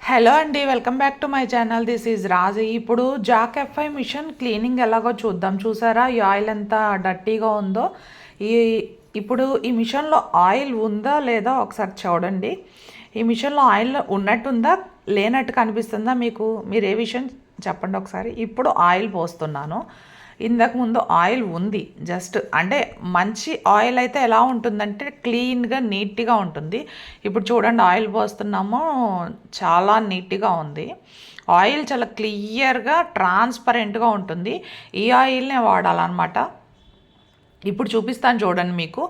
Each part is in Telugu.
హలో అండి, welcome back to my channel. This is Raji. ఇప్పుడు జాక్ ఎఫ్ఐ మిషన్ క్లీనింగ్ ఎలాగో చూద్దాం. చూసారా ఈ ఆయిల్ ఎంత డర్టీగా ఉందో. ఈ ఇప్పుడు ఈ మిషన్లో ఆయిల్ ఉందా లేదా ఒకసారి చూడండి. ఈ మిషన్లో ఆయిల్ ఉన్నట్టుందా లేనట్టు కనిపిస్తుందా మీకు? మీరు ఏ విషయం చెప్పండి ఒకసారి. ఇప్పుడు ఆయిల్ పోస్తున్నాను. ఇంతకుముందు ఆయిల్ ఉంది, జస్ట్ అంటే మంచి ఆయిల్ అయితే ఎలా ఉంటుందంటే క్లీన్గా నీట్గా ఉంటుంది. ఇప్పుడు చూడండి ఆయిల్ పోస్తున్నాము, చాలా నీట్గా ఉంది. ఆయిల్ చాలా క్లియర్గా ట్రాన్స్పరెంట్గా ఉంటుంది. ఈ ఆయిల్నే వాడాలన్నమాట. ఇప్పుడు చూపిస్తాను చూడండి మీకు.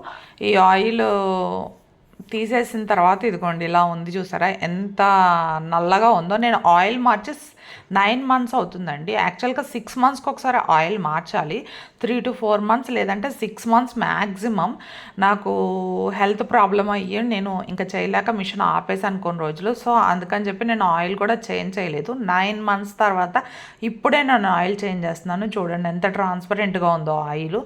ఈ ఆయిల్ తీసేసిన తర్వాత ఇదిగోండి ఇలా ఉంది, చూసారా ఎంత నల్లగా ఉందో. నేను ఆయిల్ మార్చి 9 months అవుతుందండి. యాక్చువల్గా 6 monthsకి ఒకసారి ఆయిల్ మార్చాలి. 3 to 4 months లేదంటే 6 months మ్యాక్సిమం. నాకు హెల్త్ ప్రాబ్లం అయ్యి నేను ఇంకా చేయలేక మిషన్ ఆపేసాను కొన్ని రోజులు. సో అందుకని చెప్పి నేను ఆయిల్ కూడా చేంజ్ చేయలేదు. 9 months తర్వాత ఇప్పుడే నేను ఆయిల్ చేంజ్ చేస్తున్నాను. చూడండి ఎంత ట్రాన్స్పరెంట్గా ఉందో ఆయిల్.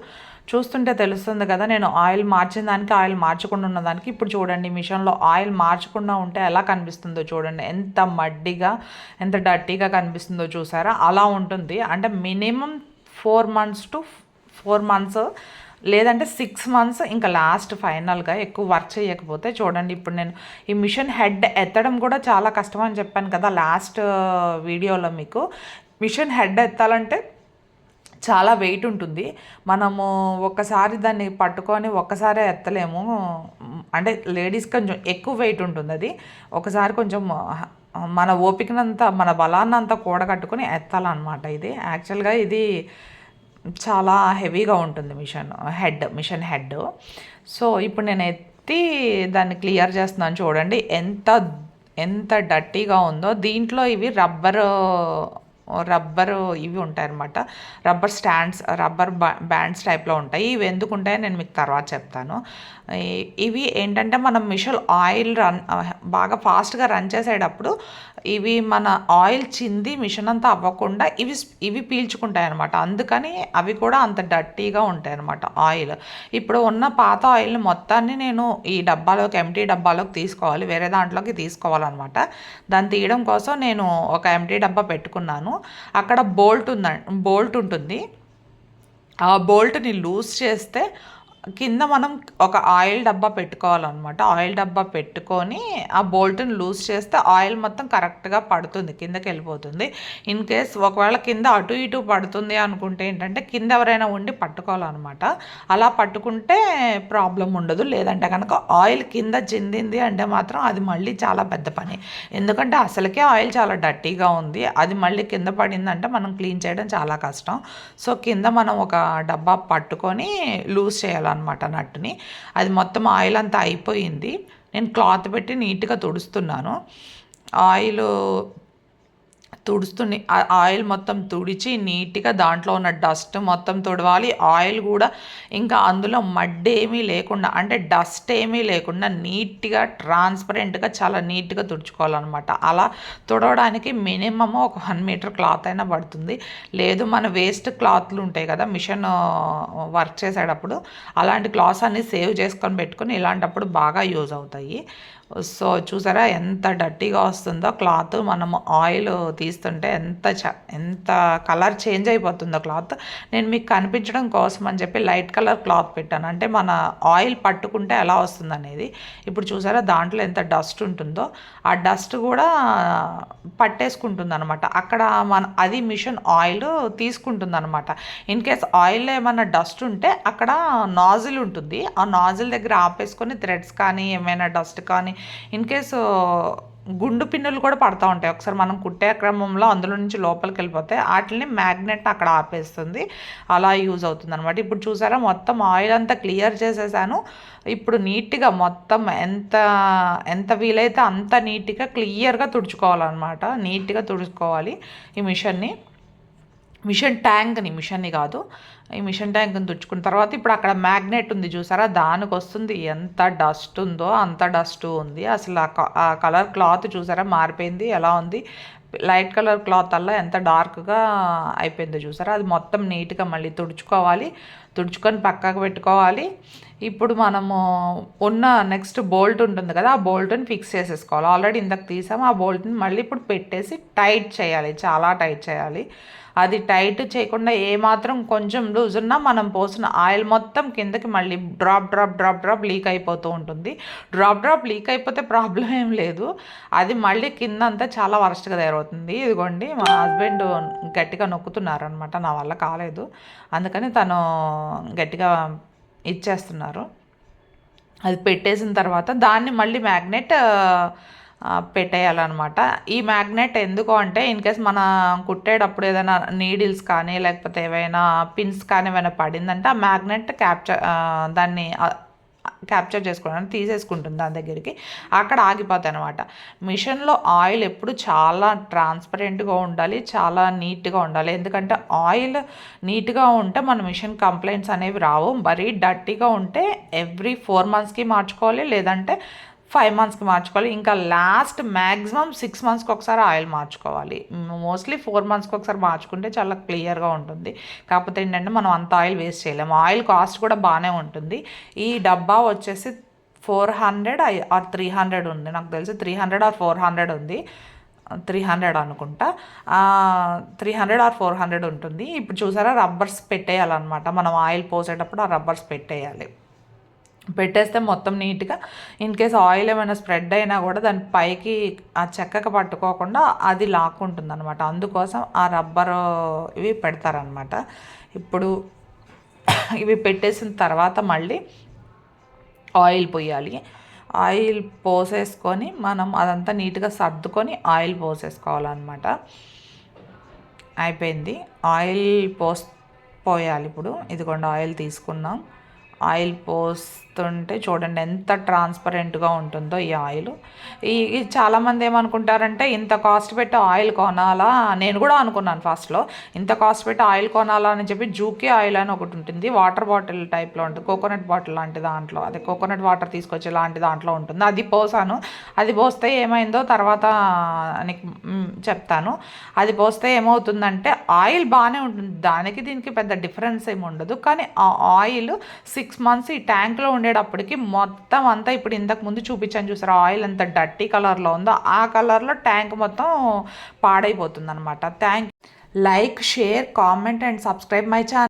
చూస్తుంటే తెలుస్తుంది కదా, నేను ఆయిల్ మార్చిన దానికి ఆయిల్ మార్చకుండా ఉన్నదానికి. ఇప్పుడు చూడండి మిషన్లో ఆయిల్ మార్చకుండా ఉంటే ఎలా కనిపిస్తుందో చూడండి. ఎంత మడ్డిగా ఎంత డర్టీగా కనిపిస్తుందో చూసారా. అలా ఉంటుంది. అంటే మినిమం 4 months to 4 months లేదంటే 6 months ఇంకా లాస్ట్ ఫైనల్గా ఎక్కువ వర్క్ చేయకపోతే. చూడండి ఇప్పుడు నేను ఈ మిషన్ హెడ్ ఎత్తడం కూడా చాలా కష్టం అని చెప్పాను కదా లాస్ట్ వీడియోలో మీకు. మిషన్ హెడ్ ఎత్తాలంటే చాలా వెయిట్ ఉంటుంది. మనము ఒక్కసారి దాన్ని పట్టుకొని ఒక్కసారే ఎత్తలేము. అంటే లేడీస్ కొంచెం ఎక్కువ వెయిట్ ఉంటుంది అది. ఒకసారి కొంచెం మన ఓపికనంతా మన బలాన్నంతా కూడగట్టుకొని ఎత్తాలన్నమాట. ఇది యాక్చువల్గా ఇది చాలా హెవీగా ఉంటుంది మిషన్ హెడ్. సో ఇప్పుడు నేను ఎత్తి దాన్ని క్లియర్ చేస్తున్నాను. చూడండి ఎంత ఎంత డర్టీగా ఉందో. దీంట్లో ఇవి రబ్బరు ఇవి ఉంటాయన్నమాట. రబ్బర్ స్టాండ్స్, రబ్బర్ బ్యాండ్స్ టైప్లో ఉంటాయి. ఇవి ఎందుకు ఉంటాయో నేను మీకు తర్వాత చెప్తాను. ఇవి ఏంటంటే మనం మిషన్ ఆయిల్ బాగా ఫాస్ట్గా రన్ చేసేటప్పుడు ఇవి మన ఆయిల్ చింది మిషన్ అంతా అవ్వకుండా ఇవి పీల్చుకుంటాయి అనమాట. అందుకని అవి కూడా అంత డర్టీగా ఉంటాయి అనమాట ఆయిల్. ఇప్పుడు ఉన్న పాత ఆయిల్ని మొత్తాన్ని నేను ఈ ఎంటీ డబ్బాలోకి తీసుకోవాలి, వేరే దాంట్లోకి తీసుకోవాలన్నమాట. దాన్ని తీయడం కోసం నేను ఒక ఎంటీ డబ్బా పెట్టుకున్నాను. అక్కడ బోల్ట్ ఉంటుంది. ఆ బోల్ట్ని లూజ్ చేస్తే కింద మనం ఒక ఆయిల్ డబ్బా పెట్టుకోవాలన్నమాట. ఆయిల్ డబ్బా పెట్టుకొని ఆ బోల్ట్ని లూజ్ చేస్తే ఆయిల్ మొత్తం కరెక్ట్గా పడుతుంది, కిందకి వెళ్ళిపోతుంది. ఇన్ కేస్ ఒకవేళ కింద అటు ఇటు పడుతుంది అనుకుంటే ఏంటంటే కింద ఎవరైనా ఉండి పట్టుకోవాలన్నమాట. అలా పట్టుకుంటే ప్రాబ్లం ఉండదు. లేదంటే కనుక ఆయిల్ కింద చిందింది అంటే మాత్రం అది మళ్ళీ చాలా పెద్ద పని. ఎందుకంటే అసలుకే ఆయిల్ చాలా డర్టీగా ఉంది, అది మళ్ళీ కింద పడిందంటే మనం క్లీన్ చేయడం చాలా కష్టం. సో కింద మనం ఒక డబ్బా పట్టుకొని లూజ్ చేయాలి అనమాట నట్టుని. అది మొత్తం ఆయిల్ అంతా అయిపోయింది. నేను క్లాత్ పెట్టి నీట్గా తుడుస్తున్నాను. ఆయిల్ ఆయిల్ మొత్తం తుడిచి నీట్గా దాంట్లో ఉన్న డస్ట్ మొత్తం తుడవాలి. ఆయిల్ కూడా ఇంకా అందులో మడ్డి ఏమీ లేకుండా, అంటే డస్ట్ ఏమీ లేకుండా నీట్గా ట్రాన్స్పరెంట్గా చాలా నీట్గా తుడుచుకోవాలన్నమాట. అలా తుడవడానికి మినిమమ్ ఒక 1 meter క్లాత్ అయినా పడుతుంది. లేదు మన వేస్ట్ క్లాత్లు ఉంటాయి కదా మిషన్ వర్క్ చేసేటప్పుడు, అలాంటి క్లాత్స్ అన్నీ సేవ్ చేసుకొని పెట్టుకొని ఇలాంటప్పుడు బాగా యూజ్ అవుతాయి. సో చూసారా ఎంత డర్టీగా వస్తుందో క్లాత్. మనము ఆయిల్ తీస్తుంటే ఎంత కలర్ చేంజ్ అయిపోతుందో క్లాత్. నేను మీకు కనిపించడం కోసం అని చెప్పి లైట్ కలర్ క్లాత్ పెట్టాను, అంటే మన ఆయిల్ పట్టుకుంటే ఎలా వస్తుంది అనేది. ఇప్పుడు చూసారా దాంట్లో ఎంత డస్ట్ ఉంటుందో, ఆ డస్ట్ కూడా పట్టేసుకుంటుంది అనమాట. అక్కడ అది మిషన్ ఆయిల్ తీసుకుంటుంది అనమాట. ఇన్ కేస్ ఆయిల్ ఏమైనా డస్ట్ ఉంటే అక్కడ నాజిల్ ఉంటుంది. ఆ నాజిల్ దగ్గర ఆపేసుకొని థ్రెడ్స్ కానీ ఏమైనా డస్ట్ కానీ ఇన్ కేసు గుండు పిన్నులు కూడా పడతా ఉంటాయి. ఒకసారి మనం కుట్టే క్రమంలో అందులో నుంచి లోపలికి వెళ్ళిపోతే వాటిని మ్యాగ్నెట్ అక్కడ ఆపేస్తుంది. అలా యూజ్ అవుతుంది అనమాట. ఇప్పుడు చూసారా మొత్తం ఆయిల్ అంతా క్లియర్ చేసేసాను. ఇప్పుడు నీట్గా మొత్తం ఎంత వీలైతే అంత నీట్గా క్లియర్గా తుడుచుకోవాలన్నమాట. నీట్గా తుడుచుకోవాలి ఈ మిషన్ని కాదు, ఈ మిషన్ ట్యాంక్ని తుడుచుకున్న తర్వాత ఇప్పుడు అక్కడ మ్యాగ్నెట్ ఉంది చూసారా, దానికి వస్తుంది. ఎంత డస్ట్ ఉందో అంత డస్ట్ ఉంది. అసలు ఆ కలర్ క్లాత్ చూసారా మారిపోయింది, ఎలా ఉంది లైట్ కలర్ క్లాత్ అలా ఎంత డార్క్గా అయిపోయిందో చూసారా. అది మొత్తం నీట్గా మళ్ళీ తుడుచుకోవాలి, తుడుచుకొని పక్కకు పెట్టుకోవాలి. ఇప్పుడు మనము ఉన్న నెక్స్ట్ బోల్ట్ ఉంటుంది కదా, ఆ బోల్ట్ని ఫిక్స్ చేసేసుకోవాలి. ఆల్రెడీ ఇందాక తీసాము, ఆ బోల్ట్ని మళ్ళీ ఇప్పుడు పెట్టేసి టైట్ చేయాలి, చాలా టైట్ చేయాలి. అది టైట్ చేయకుండా ఏమాత్రం కొంచెం లూజ్ ఉన్నా మనం పోసిన ఆయిల్ మొత్తం కిందకి మళ్ళీ డ్రాప్ లీక్ అయిపోతూ ఉంటుంది. డ్రాప్ లీక్ అయిపోతే ప్రాబ్లం ఏం లేదు, అది మళ్ళీ కింద అంతా చాలా వరస్ట్గా తయారవుతుంది. ఇదిగోండి మా హస్బెండ్ గట్టిగా నొక్కుతున్నారనమాట, నా వల్ల కాలేదు, అందుకని తను గట్టిగా ఇచ్చేస్తున్నారు. అది పెట్టేసిన తర్వాత దాన్ని మళ్ళీ మ్యాగ్నెట్ పెట్టేయాలన్నమాట. ఈ మ్యాగ్నెట్ ఎందుకు అంటే ఇన్ కేస్ మన కుట్టేటప్పుడు ఏదైనా నీడిల్స్ కానీ లేకపోతే ఏవైనా పిన్స్ కానీ ఏమైనా పడిందంటే ఆ మ్యాగ్నెట్ దాన్ని క్యాప్చర్ చేసుకోవడానికి తీసేసుకుంటుంది దాని దగ్గరికి, అక్కడ ఆగిపోతాయి అనమాట. మిషన్లో ఆయిల్ ఎప్పుడు చాలా ట్రాన్స్పరెంట్గా ఉండాలి, చాలా నీట్గా ఉండాలి. ఎందుకంటే ఆయిల్ నీట్గా ఉంటే మన మిషన్ కంప్లైంట్స్ అనేవి రావు. మరీ డర్టీగా ఉంటే ఎవ్రీ 4 monthsకి మార్చుకోవాలి, లేదంటే 5 monthsకి మార్చుకోవాలి. ఇంకా లాస్ట్ మ్యాక్సిమం 6 monthsకి ఒకసారి ఆయిల్ మార్చుకోవాలి. మోస్ట్లీ 4 monthsకి ఒకసారి మార్చుకుంటే చాలా క్లియర్గా ఉంటుంది. కాకపోతే ఏంటంటే మనం అంత ఆయిల్ వేస్ట్ చేయలేము. ఆయిల్ కాస్ట్ కూడా బాగానే ఉంటుంది. ఈ డబ్బా వచ్చేసి 400 or 300 ఉంది, నాకు తెలిసి 300 or 400 ఉంది, 300 అనుకుంటా, 300 or 400 ఉంటుంది. ఇప్పుడు చూసారా రబ్బర్స్ పెట్టేయాలన్నమాట. మనం ఆయిల్ పోసేటప్పుడు ఆ రబ్బర్స్ పెట్టేయాలి. పెట్టేస్తే మొత్తం నీట్గా ఇన్ కేస్ ఆయిల్ ఏమైనా స్ప్రెడ్ అయినా కూడా దాని పైకి ఆ చెక్కకు పట్టుకోకుండా అది లాక్కుంటుంది అనమాట. అందుకోసం ఆ రబ్బర్ ఇవి పెడతారనమాట. ఇప్పుడు ఇవి పెట్టేసిన తర్వాత మళ్ళీ ఆయిల్ పోయాలి. ఆయిల్ పోసేసుకొని మనం అదంతా నీట్గా సర్దుకొని ఆయిల్ పోసేసుకోవాలన్నమాట. అయిపోయింది, ఆయిల్ పోయాలి. ఇప్పుడు ఇదిగోండి ఆయిల్ తీసుకున్నాం. ఆయిల్ పోస్తుంటే చూడండి ఎంత ట్రాన్స్పరెంట్గా ఉంటుందో ఈ ఆయిల్. ఈ చాలామంది ఏమనుకుంటారంటే ఇంత కాస్ట్ పెట్టి ఆయిల్ కొనాలా, నేను కూడా అనుకున్నాను ఫస్ట్లో, ఇంత కాస్ట్ పెట్టి ఆయిల్ కొనాలా అని చెప్పి జూకీ ఆయిల్ అని ఒకటి ఉంటుంది, వాటర్ బాటిల్ టైప్లో ఉంటుంది, కోకోనట్ బాటిల్ లాంటి దాంట్లో, అదే కోకోనట్ వాటర్ తీసుకొచ్చే లాంటి దాంట్లో ఉంటుంది. అది పోసాను. అది పోస్తే ఏమైందో తర్వాత నీకు చెప్తాను. అది పోస్తే ఏమవుతుందంటే ఆయిల్ బాగానే ఉంటుంది, దానికి దీనికి పెద్ద డిఫరెన్స్ ఏమి ఉండదు. కానీ ఆ ఆయిల్ 6 months ఈ ట్యాంక్లో ఉండేటప్పటికి మొత్తం అంతా ఇప్పుడు ఇంతకు ముందు చూపించాను చూసారా ఆయిల్ ఎంత డర్టీ కలర్లో ఉందో, ఆ కలర్లో ట్యాంక్ మొత్తం పాడైపోతుంది అనమాట. Like, share, comment and subscribe my channel.